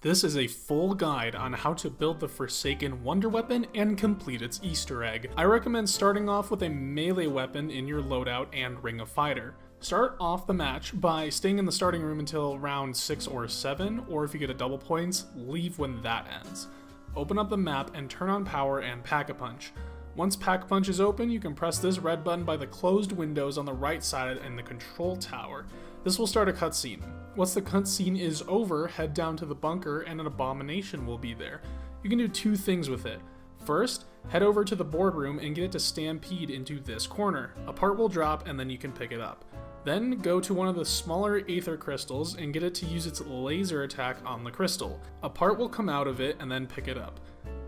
This is a full guide on how to build the Forsaken Wonder Weapon and complete its Easter egg. I recommend starting off with a melee weapon in your loadout and Ring of Fighter. Start off the match by staying in the starting room until round 6 or 7, or if you get a double points, leave when that ends. Open up the map and turn on power and Pack-a-Punch. Once Pack-a-Punch is open, you can press this red button by the closed windows on the right side in the control tower. This will start a cutscene. Once the cutscene is over, head down to the bunker and an Abomination will be there. You can do two things with it. First, head over to the boardroom and get it to stampede into this corner. A part will drop and then you can pick it up. Then go to one of the smaller Aether crystals and get it to use its laser attack on the crystal. A part will come out of it and then pick it up.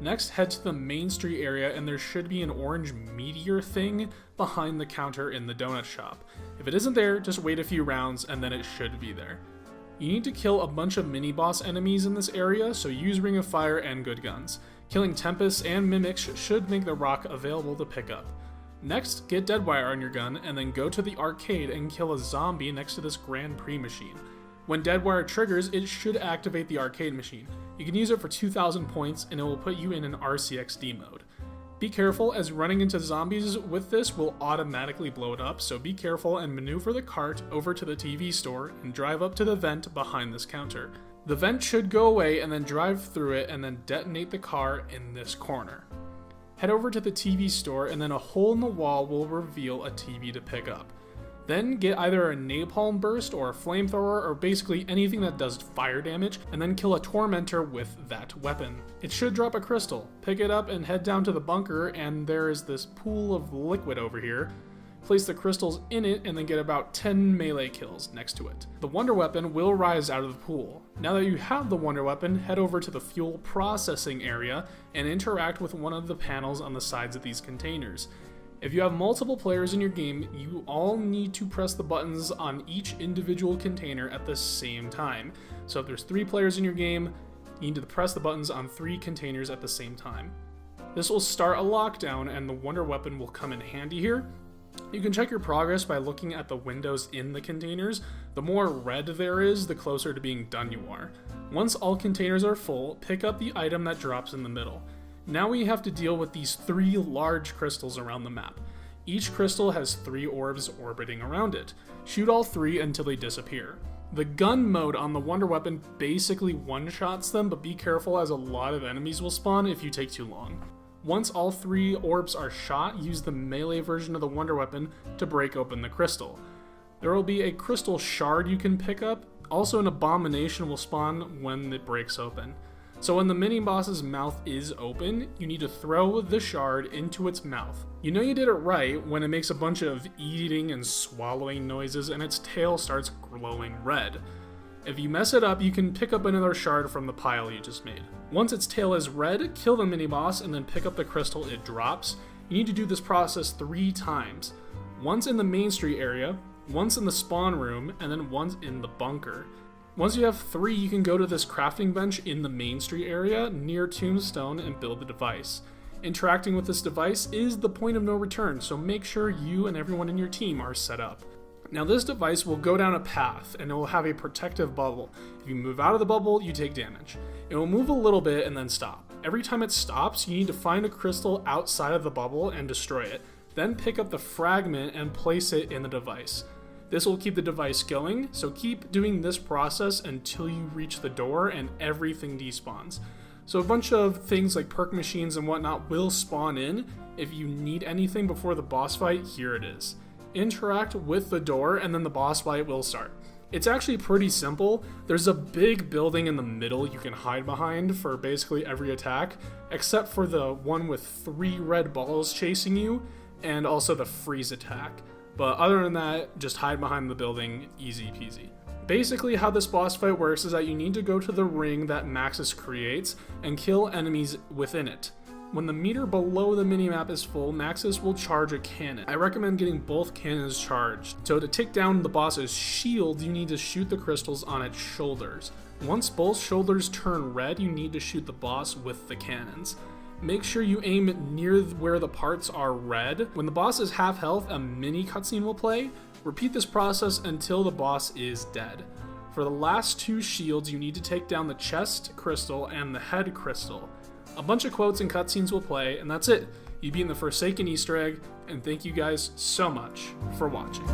Next, head to the Main Street area and there should be an orange meteor thing behind the counter in the donut shop. If it isn't there, just wait a few rounds and then it should be there. You need to kill a bunch of mini-boss enemies in this area, so use Ring of Fire and good guns. Killing Tempests and Mimics should make the rock available to pick up. Next, get Deadwire on your gun and then go to the arcade and kill a zombie next to this Grand Prix machine. When Deadwire triggers, it should activate the arcade machine. You can use it for 2,000 points and it will put you in an RCXD mode. Be careful, as running into zombies with this will automatically blow it up, so be careful and maneuver the cart over to the TV store and drive up to the vent behind this counter. The vent should go away and then drive through it and then detonate the car in this corner. Head over to the TV store and then a hole in the wall will reveal a TV to pick up. Then get either a napalm burst or a flamethrower or basically anything that does fire damage, and then kill a tormentor with that weapon. It should drop a crystal. Pick it up and head down to the bunker and there is this pool of liquid over here. Place the crystals in it and then get about 10 melee kills next to it. The Wonder Weapon will rise out of the pool. Now that you have the Wonder Weapon, head over to the fuel processing area and interact with one of the panels on the sides of these containers. If you have multiple players in your game, you all need to press the buttons on each individual container at the same time. So if there's 3 players in your game, you need to press the buttons on 3 containers at the same time. This will start a lockdown and the Wonder Weapon will come in handy here. You can check your progress by looking at the windows in the containers. The more red there is, the closer to being done you are. Once all containers are full, pick up the item that drops in the middle. Now we have to deal with these 3 large crystals around the map. Each crystal has 3 orbs orbiting around it. Shoot all 3 until they disappear. The gun mode on the Wonder Weapon basically one-shots them, but be careful as a lot of enemies will spawn if you take too long. Once all 3 orbs are shot, use the melee version of the Wonder Weapon to break open the crystal. There will be a crystal shard you can pick up. Also, an Abomination will spawn when it breaks open. So when the mini-boss's mouth is open, you need to throw the shard into its mouth. You know you did it right when it makes a bunch of eating and swallowing noises and its tail starts glowing red. If you mess it up, you can pick up another shard from the pile you just made. Once its tail is red, kill the mini-boss and then pick up the crystal it drops. You need to do this process 3 times. Once in the Main Street area, once in the spawn room, and then once in the bunker. Once you have 3, you can go to this crafting bench in the Main Street area near Tombstone and build the device. Interacting with this device is the point of no return, so make sure you and everyone in your team are set up. Now this device will go down a path and it will have a protective bubble. If you move out of the bubble, you take damage. It will move a little bit and then stop. Every time it stops, you need to find a crystal outside of the bubble and destroy it. Then pick up the fragment and place it in the device. This will keep the device going, so keep doing this process until you reach the door and everything despawns. So a bunch of things like perk machines and whatnot will spawn in. If you need anything before the boss fight, here it is. Interact with the door and then the boss fight will start. It's actually pretty simple. There's a big building in the middle you can hide behind for basically every attack, except for the one with 3 red balls chasing you and also the freeze attack. But other than that, just hide behind the building, easy peasy. Basically how this boss fight works is that you need to go to the ring that Maxis creates and kill enemies within it. When the meter below the minimap is full, Maxis will charge a cannon. I recommend getting both cannons charged. So to take down the boss's shield, you need to shoot the crystals on its shoulders. Once both shoulders turn red, you need to shoot the boss with the cannons. Make sure you aim near where the parts are red. When the boss is half health, a mini cutscene will play. Repeat this process until the boss is dead. For the last 2 shields, you need to take down the chest crystal and the head crystal. A bunch of quotes and cutscenes will play, and that's it. You've beaten the Forsaken Easter egg, and thank you guys so much for watching.